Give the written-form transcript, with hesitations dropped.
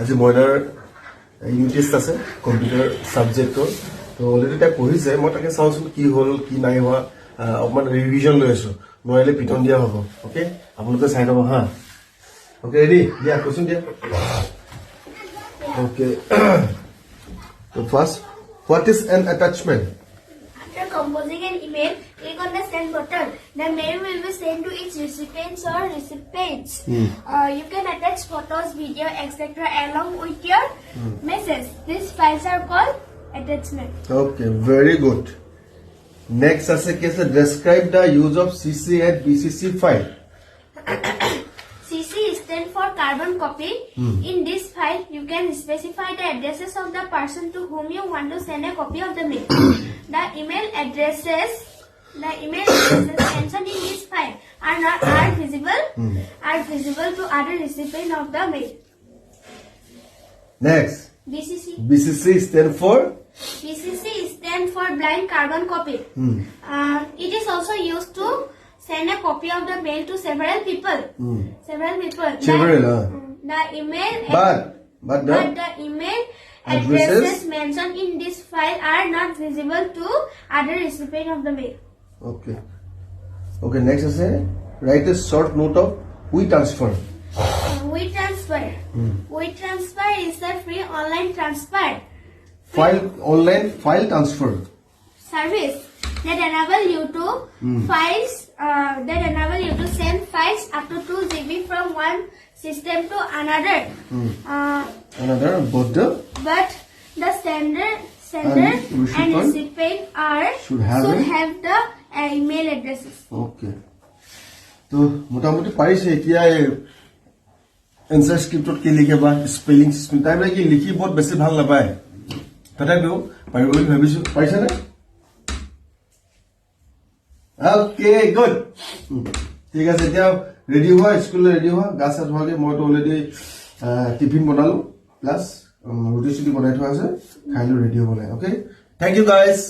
আজি মইনাৰ unit test আছে computer সাবজেক্টৰ তো অলৰেডি তাই পঢ়িছে মই তাকে চাওঁচোন কি হ'ল কি নাই হোৱা অকমান ৰিভিজন লৈ আছো নোৱাৰিলে পিটন দিয়া হ'ব ওকে আপোনালোকে চাই ল'ব হা ওকে ৰেডি দিয়া কোৱেশ্চন দিয়া ওকে তো first what is an attachment After composing an email, click on the send button. The mail will be sent to its recipients or recipients. You can attach photos, video, etc. along with your message. These files are called attachment. Okay, very good. Next, as a case, describe the use of CC and BCC file. CC stands for carbon copy. In this file, you can specify the addresses of the person to whom you want to send a copy of the mail. The email addresses mentioned in this file are visible to other recipient of the mail. Next, BCC. BCC stand for BCC stands for blind carbon copy. It is also used to send a copy of the mail to several people. The email but the email addresses mentioned in this file are not visible to other recipient of the mail. Okay. Next, as a write a short note of WeTransfer. WeTransfer is a free online transfer Online file transfer service that enable you to send files up to 2 GB from one system to another. But the sender and recipient should have the email addresses. Okay. তো মোটামুটি পাৰিছে এতিয়া answer স্ক্ৰিপ্টত কি লিখে বা spelling system তাই মানে কি লিখি বহুত বেছি ভাল নাপায় তথাপিও পাৰিব বুলি ভাবিছো পাৰিছে নে ওকে গুড ঠিক আছে এতিয়া ৰেডি হোৱা স্কুললৈ ৰেডি হোৱা গা চা ধোৱাগে মইতো অলৰেডি টিফিন বনালো প্লাছ ৰুটি চুটি বনাই থোৱা আছে খাই লৈ ৰেডি হ'ব লাগে ওকে থেংক ইউ গাইজ